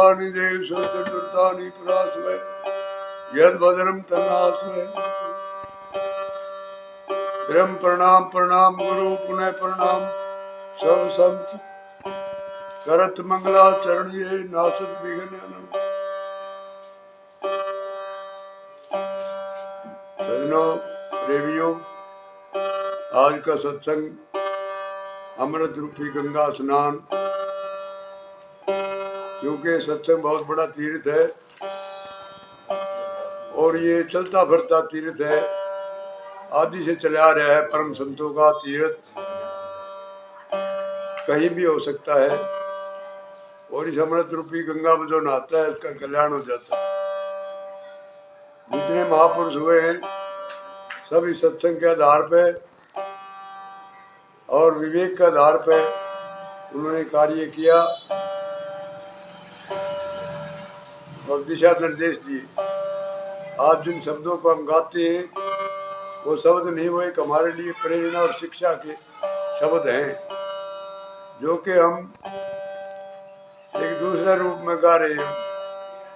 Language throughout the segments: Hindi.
सर्वाणि देव चतुर्थानि परास्वे यद भद्रम तन्नास्वे। ब्रह्म प्रणाम प्रणाम गुरु पुनः प्रणाम सब संत करत मंगलाचरण ये नासत विघ्न अनंत। सजनों प्रेमियों, आज का सत्संग अमृत रूपी गंगा स्नान, क्योंकि सत्संग बहुत बड़ा तीर्थ है और ये चलता फिरता तीर्थ है, आदि से चला रहा है। परम संतों का तीर्थ कहीं भी हो सकता है और इस अमृत रूपी गंगा में जो नहाता है उसका कल्याण हो जाता है। जितने महापुरुष हुए हैं सब इस सत्संग के आधार पे और विवेक के आधार पे उन्होंने कार्य किया और दिशा निर्देश दिए। आज जिन शब्दों को हम गाते हैं वो शब्द नहीं, वो एक हमारे लिए प्रेरणा और शिक्षा के शब्द हैं, जो कि हम एक दूसरे रूप में गा रहे हैं।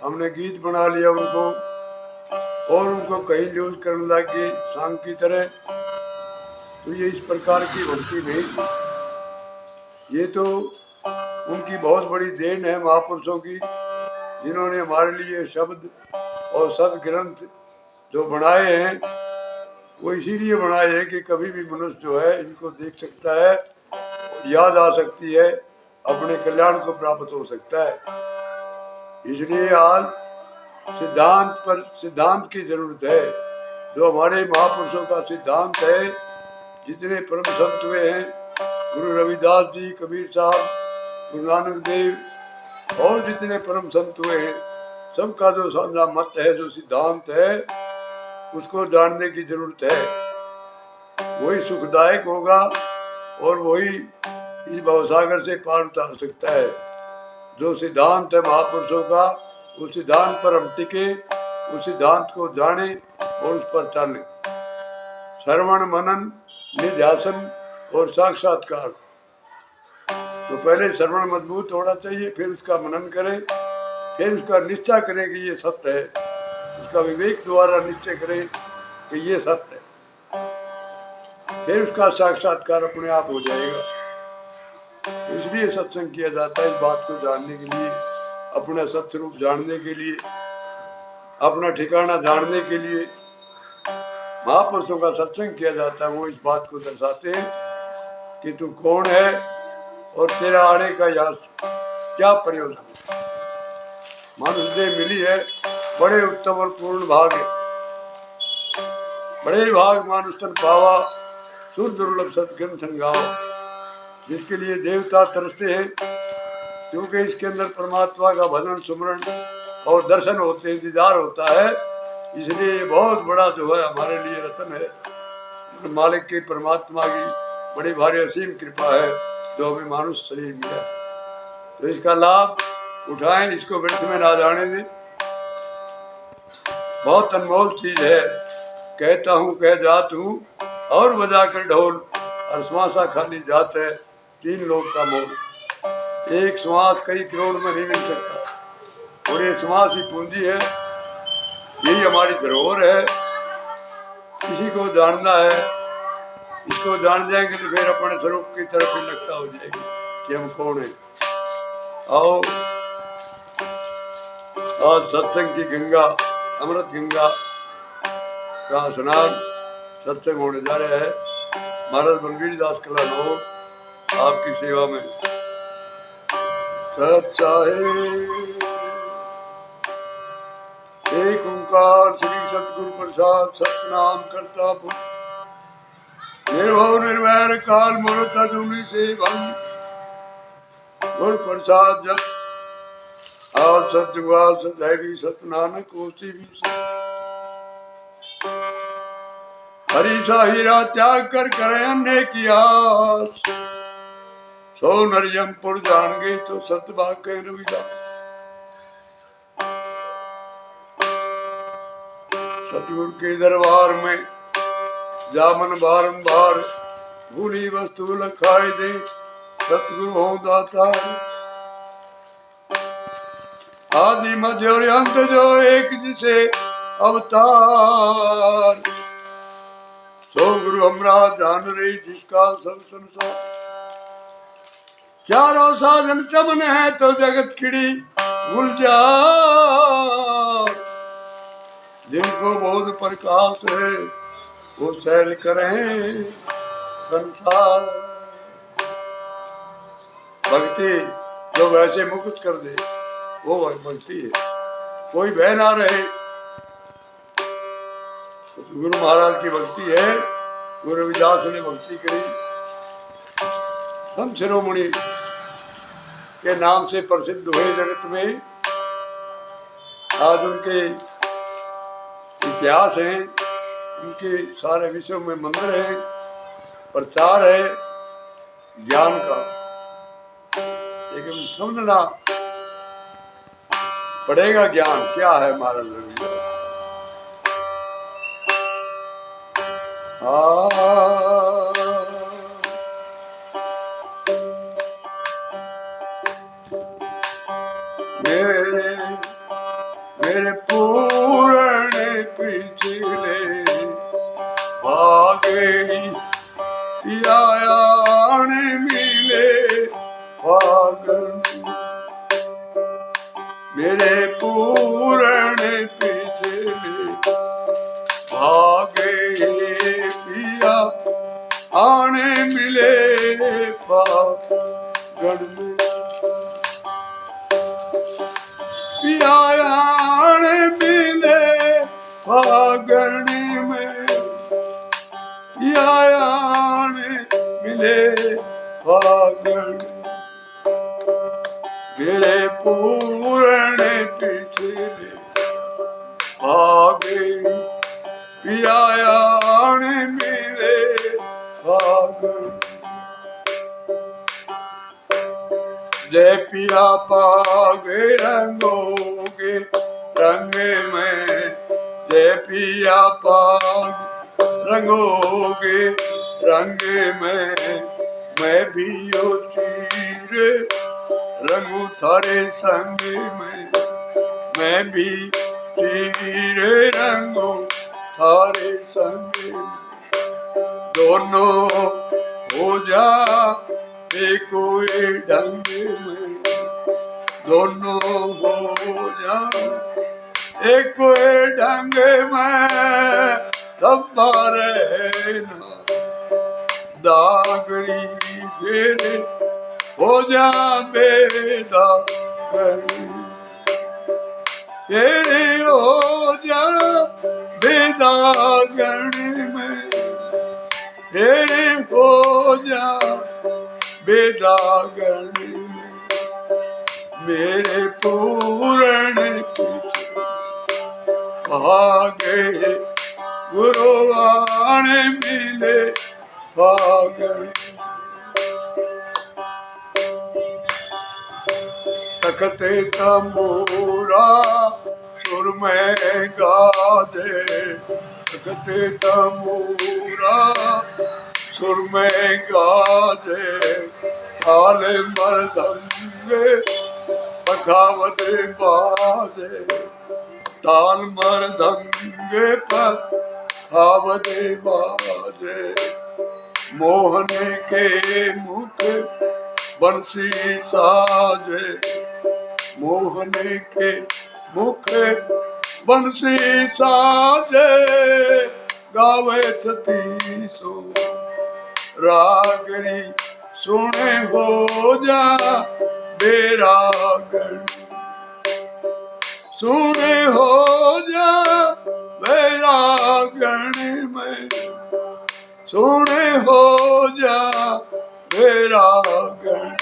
हमने गीत बना लिया उनको और उनको कहीं यूज करने लगे सांग की तरह, तो ये इस प्रकार की भक्ति नहीं थी। ये तो उनकी बहुत बड़ी देन है महापुरुषों की, जिन्होंने हमारे लिए शब्द और सदग्रंथ जो बनाए हैं वो इसीलिए बनाए हैं कि कभी भी मनुष्य जो है इनको देख सकता है, याद आ सकती है, अपने कल्याण को प्राप्त हो सकता है। इसलिए आज सिद्धांत की जरूरत है। जो हमारे महापुरुषों का सिद्धांत है, जितने परम संत हुए हैं, गुरु रविदास जी, कबीर साहब, गुरु नानक देव और जितने परम संत हुए हैं, सबका जो साझा मत है, जो सिद्धांत है, उसको जानने की जरूरत है। वही सुखदायक होगा और वही इस भवसागर से पार उतार सकता है। जो सिद्धांत है महापुरुषों का, उस सिद्धांत पर हम टिके, उस सिद्धांत को जाने और उस पर चले। श्रवण मनन निध्यासन और साक्षात्कार। तो पहले श्रवण मजबूत होना चाहिए, फिर उसका मनन करें, फिर उसका निश्चय करें कि ये सत्य है, उसका विवेक द्वारा निश्चय करें कि ये सत्य है, फिर उसका साक्षात्कार अपने आप हो जाएगा। इसलिए सत्संग किया जाता है, इस बात को जानने के लिए, अपना सत्स्वरूप जानने के लिए, अपना ठिकाना जानने के लिए महापुरुषों का सत्संग किया जाता है। वो इस बात को दर्शाते हैं कि तू कौन है और तेरा आने का यहाँ क्या प्रयोजन। मानुष देह मिली है, बड़े उत्तम और पूर्ण भाग है। बड़े भाग मानुष तन पावा, सुर दुर्लभ सत्ग्रंथ संगावा। जिसके लिए देवता तरसते हैं, क्योंकि इसके अंदर परमात्मा का भजन सुमरण और दर्शन होते हैं, दीदार होता है। इसलिए ये बहुत बड़ा जो है हमारे लिए रतन है। मालिक की, परमात्मा की बड़ी भारी असीम कृपा है जो हमें मानुष शरीर मिला। तो इसका लाभ उठाएं, इसको व्यर्थ में ना जाने दें। बहुत अनमोल चीज है। कहता हूँ कह जात हूँ और बजा कर ढोल, और श्वासा खाली जात है, तीन लोग का मोल। एक श्वास कई करोड़ में नहीं मिल सकता और ये श्वास ही पूंजी है, यही हमारी धरोहर है। इसी को जानना है, इसको जान जाएंगे तो फिर अपने स्वरूप की तरफ ही लगता हो जाएगी कि हम कौन है। आओ आज सत्संग की गंगा, अमृत गंगा का स्नान सत्संग होने जा रहा है। महाराज बलवीर दास कलानौर आपकी सेवा में। सच्चाई एक ओंकार श्री सतगुरु प्रसाद, सतनाम करता पुरुष, निर्भव निर्वैर काल मूर्त अजूनी सेवन, गुरु प्रसाद जप आज सतजुगाल सदैवी, सतनानक होसी भी हरि सा हीरा त्याग कर करे अन्य किया। सो नरियमपुर जान गई तो सतभाग के रविदास। सतगुरु के दरबार में जामन बारंबार, भूली वस्तु लखाई दे, सतगुरु हो दाता। आदि मध्य और अंत जो एक जिसे अवतार, सो गुरु हमरा जान रही जिसका सब संसार। चारों साधन चमन है तो जगत खिड़ी गुलजार, जिनको बोध प्रकाश है वो सैल करें संसार। भक्ति जो वैसे मुक्त कर दे वो भक्ति है। कोई भय ना रहे तो गुरु महाराज की भक्ति है। गुरु रविदास ने भक्ति करी, संत शिरोमणि के नाम से प्रसिद्ध हुए जगत में। आज उनके इतिहास हैं, उनके सारे विश्व में मंदिर हैं, प्रचार है ज्ञान का। लेकिन समझना पड़ेगा ज्ञान क्या है महाराज रविदास। मेरे पूरने पिछले भागे पियायान मिले फागन। मेरे पूरने पिछले भागे पिया आने मिले फागन में। पिया आने मिले फागन में, पिया आने मिले फागन। मेरे पूरने पिछले भागे पिया आने मिले फागन। जय पिया पागे रंगोगे रंग में, जय पिया पाग रंगोगे रंग में। मैं भी ओ चीर रंगू थारे संग में, मैं भी चीर रंगू थारे संग में। दोनों हो जा एको ढंग में, दोनों हो जा एको ढंग में। धब्बा रहना दागड़ी फेरे हो जा बेदागड़ी, फेरे हो जा बेदागड़ी में, फेरे हो जा बेदागड़ी में। मेरे पूरने भागे गुरु आने मिले फागन। तखते तंबूरा सुर में गाजे, तखते तंबूरा सुर में गाजे। ताल मृदंगे पखावत बाजे, ताल मृदंगे पखावत बाजे। मोहन के मुख बंसी साजे, मोहन के मुख बंसी साजे। गावे छतीसो रागरी सुने हो जा बेरागन, सुने हो जा बेरागन में, सुने हो जा बेरागन।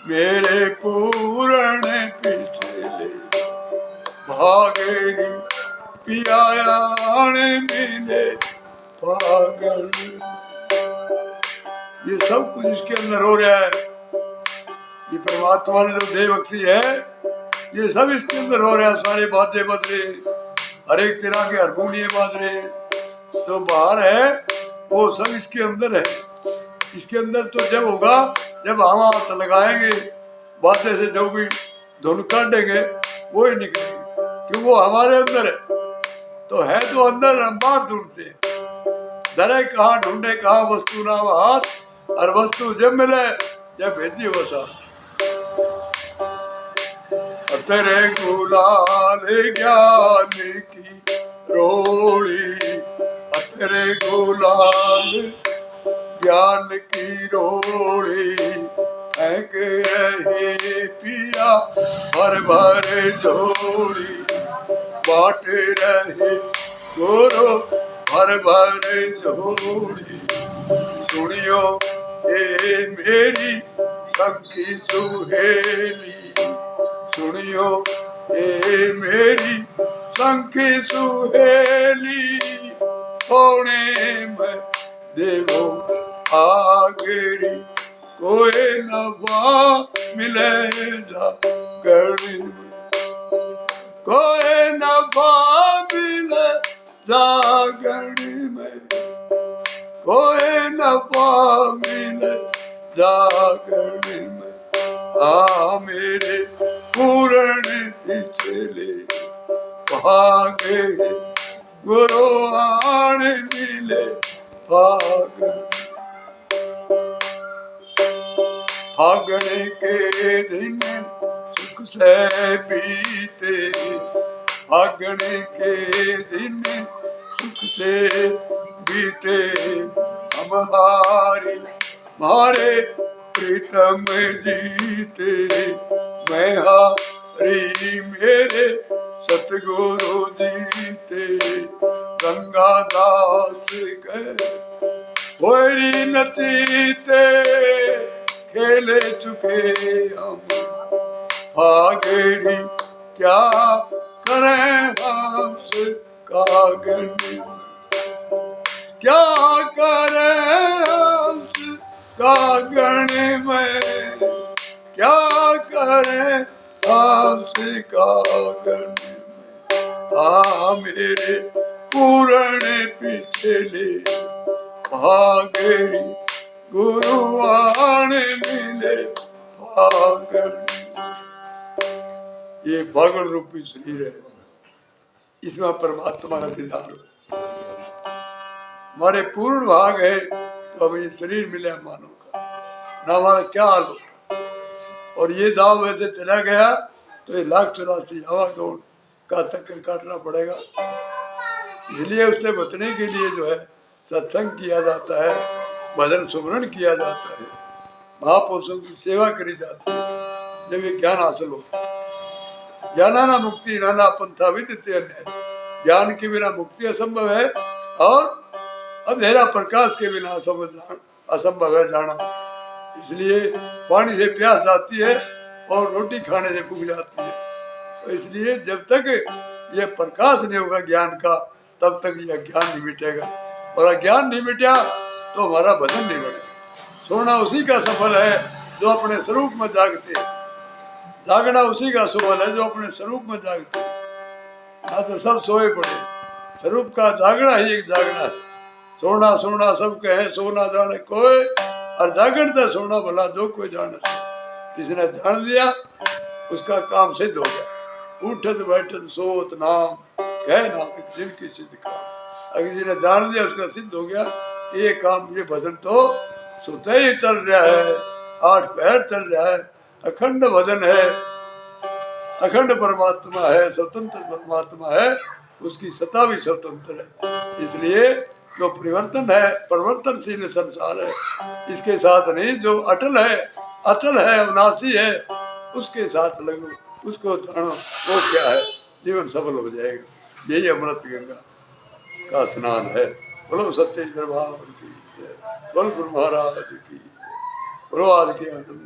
मेरे पूरने पिछले भागे पिया आने मिले फागन। ये सब कुछ इसके अंदर हो रहा है। ये परमात्मा ने जो देह बख्शी है ये सब इसके अंदर हो रहा है। सारे बातें बज रहे हैं, हर एक तरह के हारमोनियम बाज रहे हैं। जो बाहर है वो सब इसके अंदर है। इसके अंदर तो जब होगा जब हम हाथ लगाएंगे, बातें से जो भी धुन काटेंगे वो ही निकलेगी, क्योंकि वो हमारे अंदर है। तो है तो अंदर, हम बाहर ढूंढते हैं। दरे कहाँ ढूंढे कहाँ वस्तु ना वो हाथ, और वस्तु जब मिले जब भेजी वो साथ। तेरे गुलाल ज्ञान की रोड़ी, तेरे गुलाल ज्ञान की रोड़ी, फेंक रहे पिया भर भर झोली, बांट रहे गुरु भर भर झोली। सुनियो ये मेरी संकी सुहेली, सुनियो ये मेरी संकी सुहेली, सोने में देवो आगरी, कोई नवा मिले जागरी में, कोई नवा मिले जागरी में, कोई नवा मिले जागरी में। आ मेरे पूरण पिछले भागे, गुरु आण मिले भाग। फागण के दिन सुख से बीते, फागण के दिन सुख से बीते, हमारी मारे प्रीतम जीते, मैं हारी मेरे सतगुरु जीते। गंगादास कहे होरी नतीते, खेले चुके हम फागड़ी, क्या करें हंस कागण, क्या करें हंस कागण में, क्या करें हंस कागण में। आ मेरे पूरण पिछले भागेरी, गुरु आण मिले फागण। ये फागण रूपी शरीर है, इसमें परमात्मा का दीदार हो। हमारे पूर्ण भाग है तो हमें ये शरीर मिले मानव का, ना हमारा क्या हाल हो। और ये दाव वैसे चला गया तो ये 1,84 हवा दौड़ का चक्कर काटना पड़ेगा। इसलिए उससे बचने के लिए जो है सत्संग किया जाता है, भजन सुमरण किया जाता है, महापुरुषों की सेवा करी जाती है। जब ये ज्ञान हासिल हो, ज्ञानाना मुक्ति नाना पंथा विदिते अन्य, ज्ञान के बिना मुक्ति असंभव है और अंधेरा प्रकाश के बिना असंभव है जाना। इसलिए पानी से प्यास जाती है और रोटी खाने से भूख जाती है। तो इसलिए जब तक ये प्रकाश नहीं होगा ज्ञान का, तब तक यह ज्ञान नहीं मिटेगा। और अज्ञान नहीं मिटा तो हमारा भजन नहीं बनेगा। सोना उसी का सफल है जो अपने स्वरूप में जागते हैं, जागना उसी का सफल है जो अपने स्वरूप में जागते हैं। ना तो सब सोए पड़े, स्वरूप का जागना ही एक जागना है। सोना सोना सब कहे सोना जाने कोई, और जागरण तो सोना भला जो कोई जाने। किसने जान लिया उसका काम सिद्ध हो गया। उठत बैठत सोत नाम कह नाम जिनकी सिद्ध काम। अगर जिन्हें जान लिया उसका सिद्ध हो गया कि ये काम, ये भजन तो सोते ही चल रहा है, 8 पहर चल रहा है, अखंड भजन है, अखंड परमात्मा है, स्वतंत्र परमात्मा है, उसकी सत्ता भी स्वतंत्र है। इसलिए जो परिवर्तन है, परिवर्तनशील संसार है, इसके साथ नहीं। जो अटल है, अचल है, अविनाशी है, उसके साथ लगो, उसको जानो वो क्या है, जीवन सफल हो जाएगा। यही अमृत गंगा का स्नान है। बोलो सत्य दरबार की जय, बोलो गुरु महाराज की, बोलो आज के आनंद।